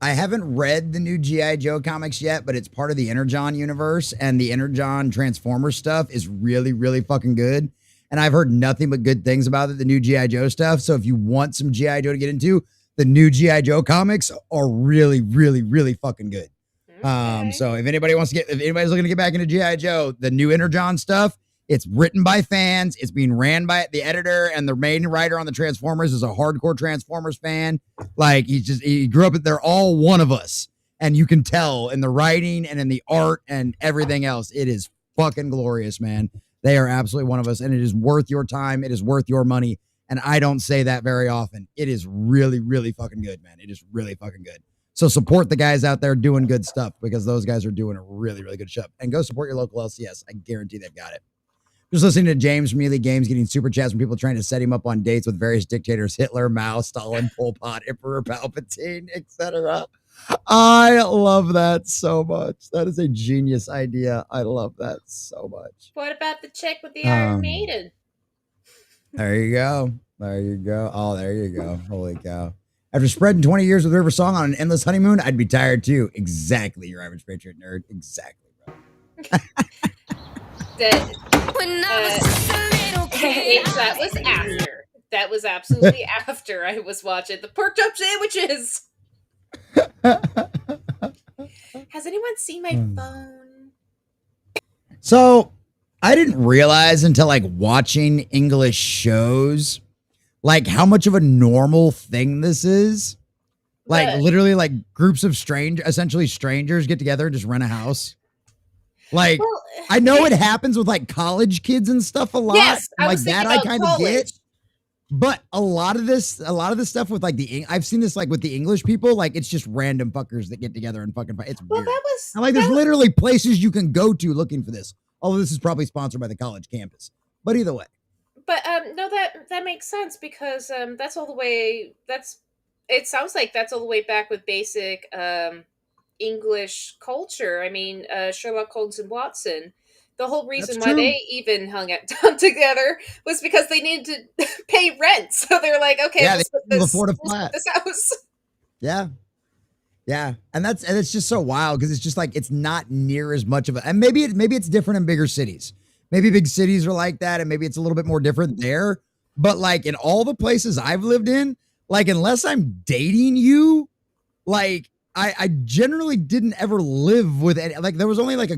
I haven't read the new G.I. Joe comics yet, but it's part of the Energon universe, and the Energon Transformer stuff is really, really fucking good. And I've heard nothing but good things about it, the new G.I. Joe stuff. So if you want some G.I. Joe to get into, the new G.I. Joe comics are really, really, really fucking good. Okay. So if anybody's looking to get back into G.I. Joe, the new Energon stuff, it's written by fans. It's being ran by the editor, and the main writer on the Transformers is a hardcore Transformers fan. Like he grew up. They're all one of us, and you can tell in the writing and in the art and everything else. It is fucking glorious, man. They are absolutely one of us, and it is worth your time. It is worth your money, and I don't say that very often. It is really, really fucking good, man. It is really fucking good. So support the guys out there doing good stuff, because those guys are doing a really, really good job. And go support your local LCS. I guarantee they've got it. Just listening to James from Elite Games getting super chats from people trying to set him up on dates with various dictators: Hitler, Mao, Stalin, Pol Pot, Emperor Palpatine, etc. I love that so much. That is a genius idea. I love that so much. What about the chick with the Iron Maiden? There you go. There you go. Oh, there you go. Holy cow. After spreading 20 years with River Song on an endless honeymoon, I'd be tired too. Exactly, your average Patriot nerd. Exactly, bro. That was after. That was absolutely after I was watching the pork chop sandwiches. Has anyone seen my phone? So I didn't realize until like watching English shows, like how much of a normal thing this is. Like literally like groups of essentially strangers get together and just rent a house. Like, well, I know it happens with like college kids and stuff a lot. Yes, like that I kind of get. But a lot of this stuff with like I've seen this like with the English people, like it's just random fuckers that get together and fucking fight. It's weird. And like there's literally places you can go to looking for this. Although this is probably sponsored by the college campus. But either way. But no, that makes sense, because that's all the way. It sounds like that's all the way back with basic English culture. I mean, Sherlock Holmes and Watson. The whole reason why they even hung together was because they needed to pay rent. So they're like, okay, yeah, let's afford a flat. This house. Yeah. Yeah. And it's just so wild, because it's just like it's not near as much of a, and maybe it's different in bigger cities. maybe big cities are like that, and maybe it's a little bit more different there. But like in all the places I've lived in, like unless I'm dating you, like I generally didn't ever live with any, like there was only like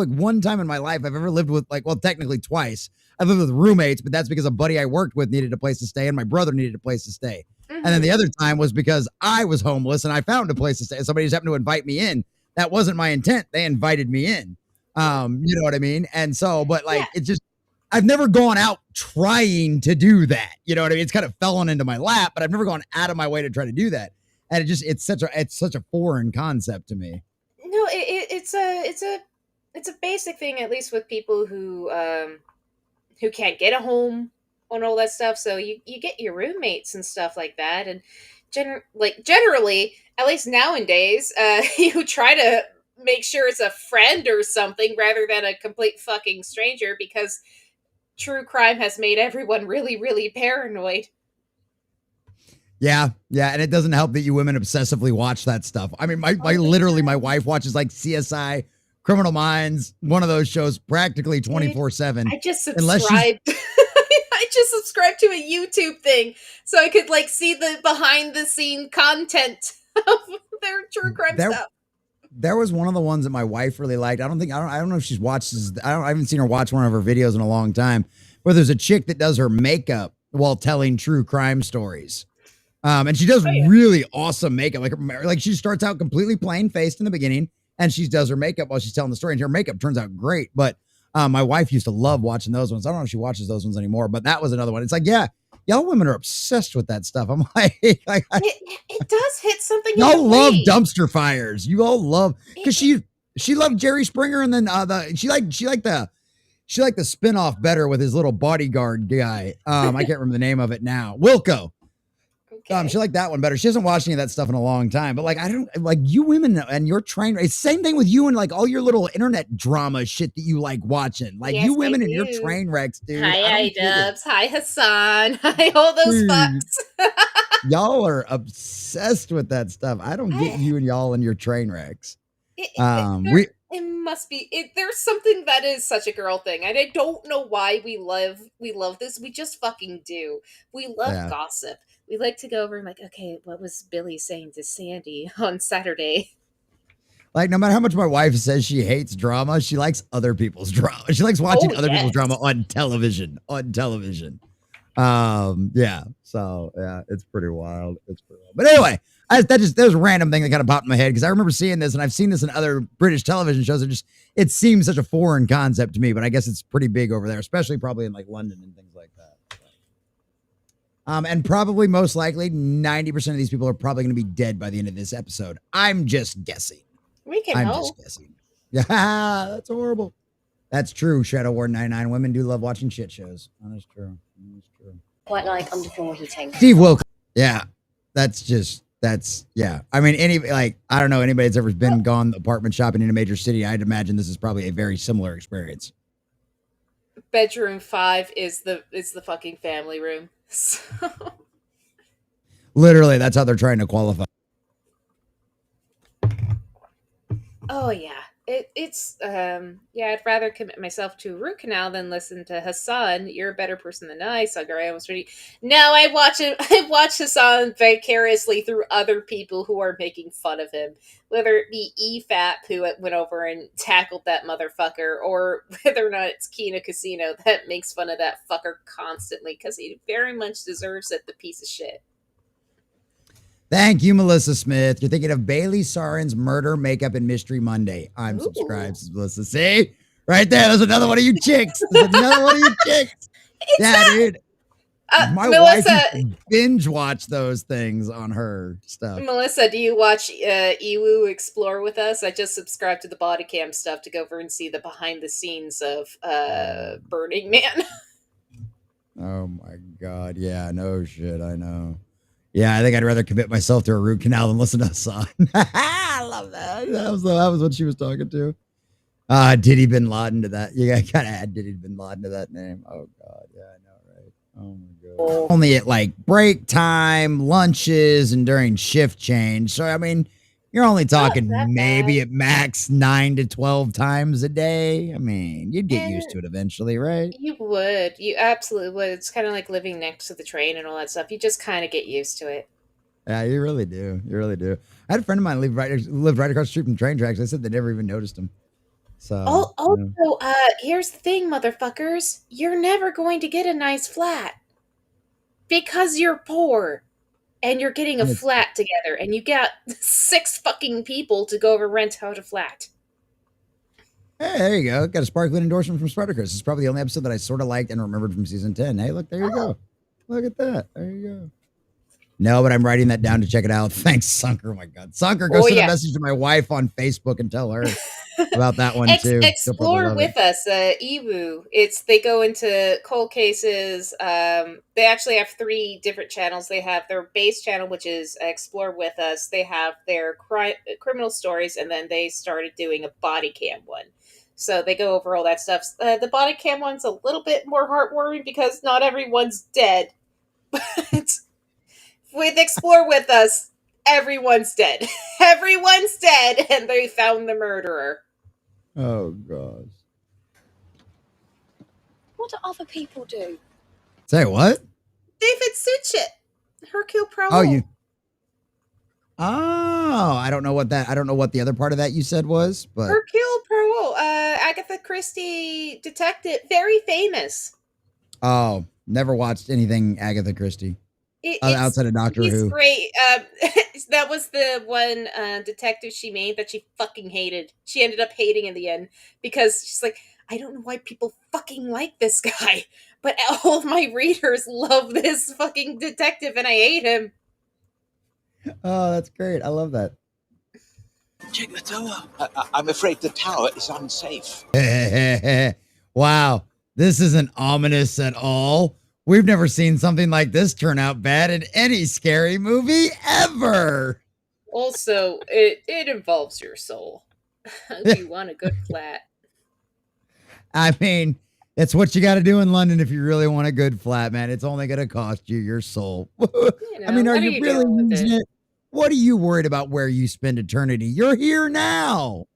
one time in my life I've ever lived with, like, well, technically twice. I lived with roommates, but that's because a buddy I worked with needed a place to stay and my brother needed a place to stay. And then the other time was because I was homeless and I found a place to stay. Somebody just happened to invite me in. That wasn't my intent. They invited me in. You know what I mean? And so, but like, Yeah. it's just, I've never gone out trying to do that. You know what I mean? It's kind of fallen into my lap, but I've never gone out of my way to try to do that. And it's such a foreign concept to me. No, it's a basic thing, at least with people who can't get a home and all that stuff. So you get your roommates and stuff like that, and generally, at least nowadays, you try to make sure it's a friend or something rather than a complete fucking stranger, because true crime has made everyone really, really paranoid. Yeah, and it doesn't help that you women obsessively watch that stuff. I mean, my literally my wife watches like CSI, Criminal Minds, one of those shows practically 24/7. I just Unless she's- subscribed. I just subscribed to a YouTube thing so I could like see the behind the scene content of their true crime stuff. There was one of the ones that my wife really liked. I don't know if she's watched this. I haven't seen her watch one of her videos in a long time. Where there's a chick that does her makeup while telling true crime stories. And she does really awesome makeup. Like she starts out completely plain faced in the beginning, and she does her makeup while she's telling the story, and her makeup turns out great. But my wife used to love watching those ones. I don't know if she watches those ones anymore, but that was another one. It's like, yeah, y'all women are obsessed with that stuff. I'm like, it does hit something. Y'all love dumpster fires. You all love, because she loved Jerry Springer, and then she liked the spinoff better with his little bodyguard guy. I can't remember the name of it now. Wilco. Okay. She liked that one better. She hasn't watched any of that stuff in a long time. But like, I don't like you women and your train. It's the same thing with you and like all your little internet drama shit that you like watching. Like Yes, you women I and your do. train wrecks, dude. Hi, Dubs. Hi, Hassan. Hi, all those Dude. fucks. Y'all are obsessed with that stuff. I don't get you and y'all and your train wrecks. It must be. There's something that is such a girl thing, and I don't know why we love this. We just fucking do. We love gossip. We like to go over and like, okay, what was Billy saying to Sandy on Saturday? Like, no matter how much my wife says she hates drama, she likes other people's drama. She likes watching other people's drama on television. Yeah. So yeah, it's pretty wild. But anyway, that was a random thing that kind of popped in my head because I remember seeing this, and I've seen this in other British television shows. It seems such a foreign concept to me, but I guess it's pretty big over there, especially probably in like London and things like that. And probably most likely 90% of these people are probably going to be dead by the end of this episode. I'm just guessing. We can hope. Just guessing. Yeah, that's horrible. That's true. Shadow War 99. Women do love watching shit shows. That is true. Quite like underfloor heating. Steve Wilkos. Yeah. Yeah. I mean, I don't know anybody that's ever been gone apartment shopping in a major city. I'd imagine this is probably a very similar experience. Bedroom 5 is the fucking family room. So. Literally, that's how they're trying to qualify. Oh yeah. I'd rather commit myself to a root canal than listen to Hassan. You're a better person than I, Sagar. I almost ready. No, I watch Hassan vicariously through other people who are making fun of him. Whether it be EFAP, who went over and tackled that motherfucker, or whether or not it's Kina Casino that makes fun of that fucker constantly, because he very much deserves it, the piece of shit. Thank you, Melissa Smith. You're thinking of Bailey Sarin's Murder, Makeup, and Mystery Monday. I'm subscribed, Melissa. See? Right there. There's another one of you chicks. Yeah, dude. My Melissa, wife used to binge watch those things on her stuff. Melissa, do you watch Iwu Explore with us? I just subscribed to the body cam stuff to go over and see the behind the scenes of Burning Man. Oh my God. Yeah, no shit. I know. Yeah, I think I'd rather commit myself to a root canal than listen to a song. I love that. That was what she was talking to. Diddy Bin Laden to that. You gotta add Diddy Bin Laden to that name. Oh God, yeah, I know, right? Oh my God. Only at like break time, lunches, and during shift change. So I mean, You're only Not talking that maybe bad. at max 9 to 12 times a day. I mean, you'd get used And to it eventually, right? you would. You absolutely would. It's kind of like living next to the train and all that stuff. You just kind of get used to it. Yeah, you really do. You really do. I had a friend of mine lived right across the street from train tracks. They said they never even noticed him. So, Also, here's the thing, motherfuckers. You're never going to get a nice flat because you're poor and you're getting a it's, flat together and you got 6 fucking people to go over rent out a flat. hey, there you go. Got a sparkling endorsement from Spartacus. It's probably the only episode that I sort of liked and remembered from season 10. Hey, look, there you Oh, go. Look at that. There you go. No, but I'm writing that down to check it out. Thanks, Sunker. Oh my God. Sunker, go oh send a yeah. message to my wife on Facebook and tell her about that one too. She'll probably Explore love it. with us, Ewu. They go into cold cases. They actually have 3 different channels. They have their base channel, which is Explore with Us. They have their criminal stories, and then they started doing a body cam one. So they go over all that stuff. The body cam one's a little bit more heartwarming because not everyone's dead. But with Explore with Us, everyone's dead. Everyone's dead, and they found the murderer. Oh gosh. What do other people do? Say what? David Suchet, Hercule Poirot. Oh, you. Oh, I don't know what that. I don't know what the other part of that you said was, but Hercule Poirot, Agatha Christie detective, very famous. oh, never watched anything Agatha Christie It's outside of Doctor he's Who. great. That was the one detective she made that she fucking hated. She ended up hating in the end because she's like, I don't know why people fucking like this guy, but all of my readers love this fucking detective, and I hate him. Oh, that's great. I love that. Check the tower. I'm afraid the tower is unsafe. Wow, this isn't ominous at all. We've never seen something like this turn out bad in any scary movie ever. Also, it involves your soul. If you want a good flat. I mean, it's what you got to do in London if you really want a good flat, man. It's only going to cost you your soul. I mean, are what you really doing with using it? it? What are you worried about where you spend eternity? You're here now.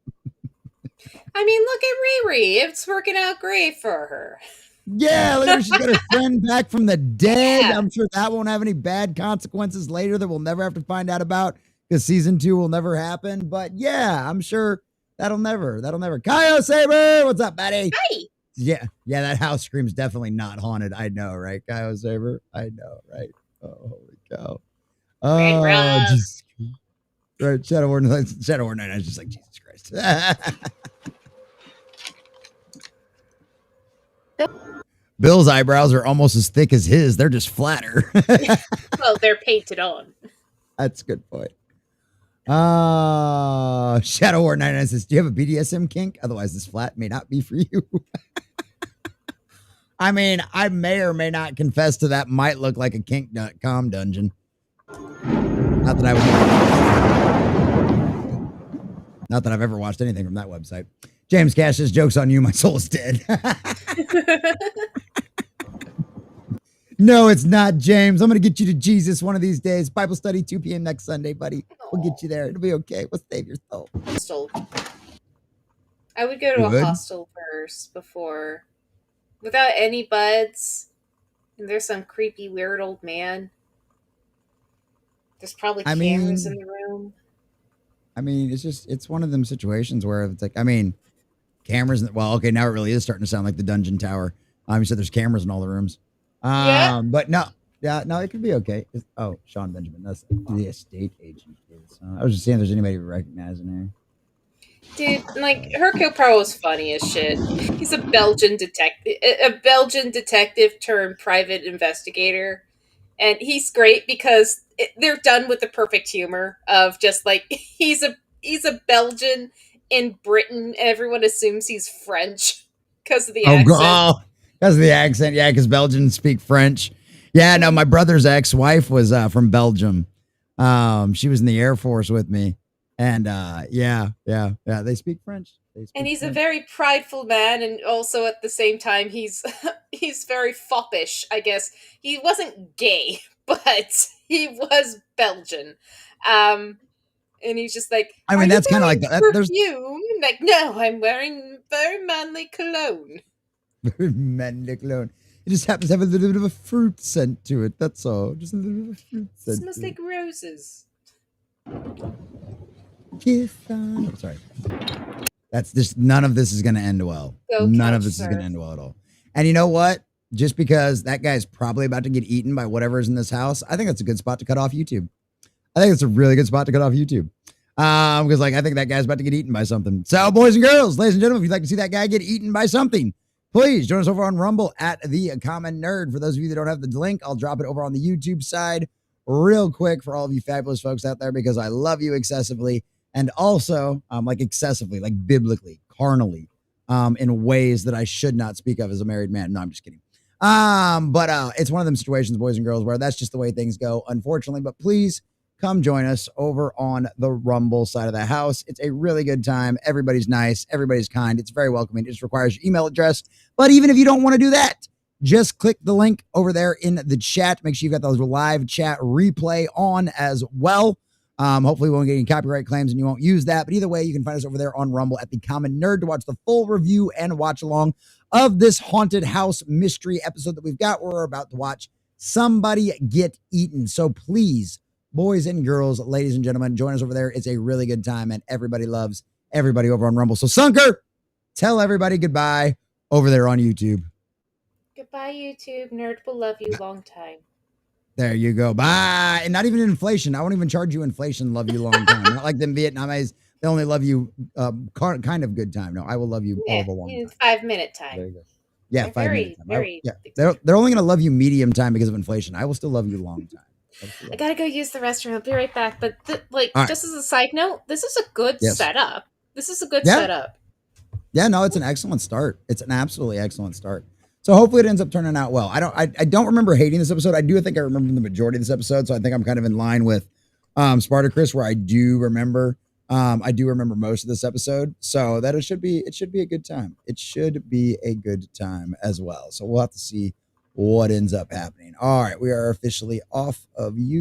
I mean, look at Riri. It's working out great for her. Yeah, look at her. She's got her friend back from the dead. Yeah. I'm sure that won't have any bad consequences later that we'll never have to find out about because season 2 will never happen. But yeah, I'm sure that'll never. Kyle Saber, what's up, buddy? Hi. Yeah, that house screams definitely not haunted. I know, right, Kyle Saber? I know, right? Oh, holy cow. Red Oh, Rock. just right. Shadow Warden 99 is just like Jesus Christ. Bill's eyebrows are almost as thick as his. They're just flatter. Well, they're painted on. That's a good point. Shadow War 99 says, do you have a BDSM kink? Otherwise, this flat may not be for you. I mean, I may or may not confess to that. Might look like a kink.com dungeon. Not that I've ever watched anything from that website. James Cash says, joke's on you. My soul is dead. No, it's not, James. I'm going to get you to Jesus one of these days. Bible study, 2 p.m. next Sunday, buddy. We'll get you there. It'll be okay. We'll save your soul. Hostel. I would go to You a would? hostel first before, without any buds. And there's some creepy, weird old man. There's probably cameras in the room. I mean, it's one of them situations where it's like, I mean, cameras. Well, okay, now it really is starting to sound like the dungeon tower. You said there's cameras in all the rooms. Yeah. But no, it could be okay. Oh, Sean Benjamin, that's the estate agent. I was just seeing if there's anybody we recognize in there. Dude, like, Hercule Poirot is funny as shit. He's a Belgian detective turned private investigator. And he's great because they're done with the perfect humor of just like, he's a Belgian in Britain. Everyone assumes he's French because of the accent. God. Because of the accent. Yeah, because Belgians speak French. Yeah, no, my brother's ex-wife was from Belgium. She was in the Air Force with me. And yeah, they speak French. And he's a very prideful man, and also at the same time, he's very foppish, I guess. He wasn't gay, but he was Belgian. And he's just like, I mean, "Are you that's kind of wearing like the, there's perfume?" I'm like, "No, I'm wearing very manly cologne. Mendic cologne. It just happens to have a little bit of a fruit scent to it. That's all. Just a little bit of a fruit It scent. smells like roses." Kiss on. Oh, sorry. That's just none of this is going to end well. Go None couch of this is going to surf. end well at all. And you know what? Just because that guy's probably about to get eaten by whatever's in this house, I think that's a good spot to cut off YouTube. I think it's a really good spot to cut off YouTube. Because like I think that guy's about to get eaten by something. So, boys and girls, ladies and gentlemen, if you'd like to see that guy get eaten by something, please join us over on Rumble at The Common Nerd. For those of you that don't have the link, I'll drop it over on the YouTube side real quick for all of you fabulous folks out there because I love you excessively. And also, like excessively, like biblically, carnally, in ways that I should not speak of as a married man. No, I'm just kidding. But it's one of them situations, boys and girls, where that's just the way things go, unfortunately. But please come join us over on the Rumble side of the house. It's a really good time. Everybody's nice. Everybody's kind. It's very welcoming. It just requires your email address. But even if you don't want to do that, just click the link over there in the chat. Make sure you've got those live chat replay on as well. Hopefully we won't get any copyright claims and you won't use that. But either way, you can find us over there on Rumble at The Common Nerd to watch the full review and watch along of this haunted house mystery episode that we've got. We're about to watch somebody get eaten. So please, boys and girls, ladies and gentlemen, join us over there. It's a really good time and everybody loves everybody over on Rumble. So Sunker, tell everybody goodbye over there on YouTube. Goodbye, YouTube. Nerd will love you long time. There you go. Bye. And not even inflation. I won't even charge you inflation. Love you long time. Not like them Vietnamese. They only love you kind of good time. No, I will love you all of a long in time. 5-minute There time. you go. Yeah, They're 5 very, minutes. very Yeah, they're only going to love you medium time because of inflation. I will still love you long time. I gotta go use the restroom. I'll be right back. But All right. just as a side note, this is a good Yes. setup. This is a good Yeah. setup. Yeah, no, it's an excellent start. It's an absolutely excellent start. So hopefully it ends up turning out well. I don't remember hating this episode. I do think I remember the majority of this episode. So I think I'm kind of in line with Spartacus, where I do remember most of this episode. So that it should be a good time. It should be a good time as well. So we'll have to see what ends up happening. All right, we are officially off of you.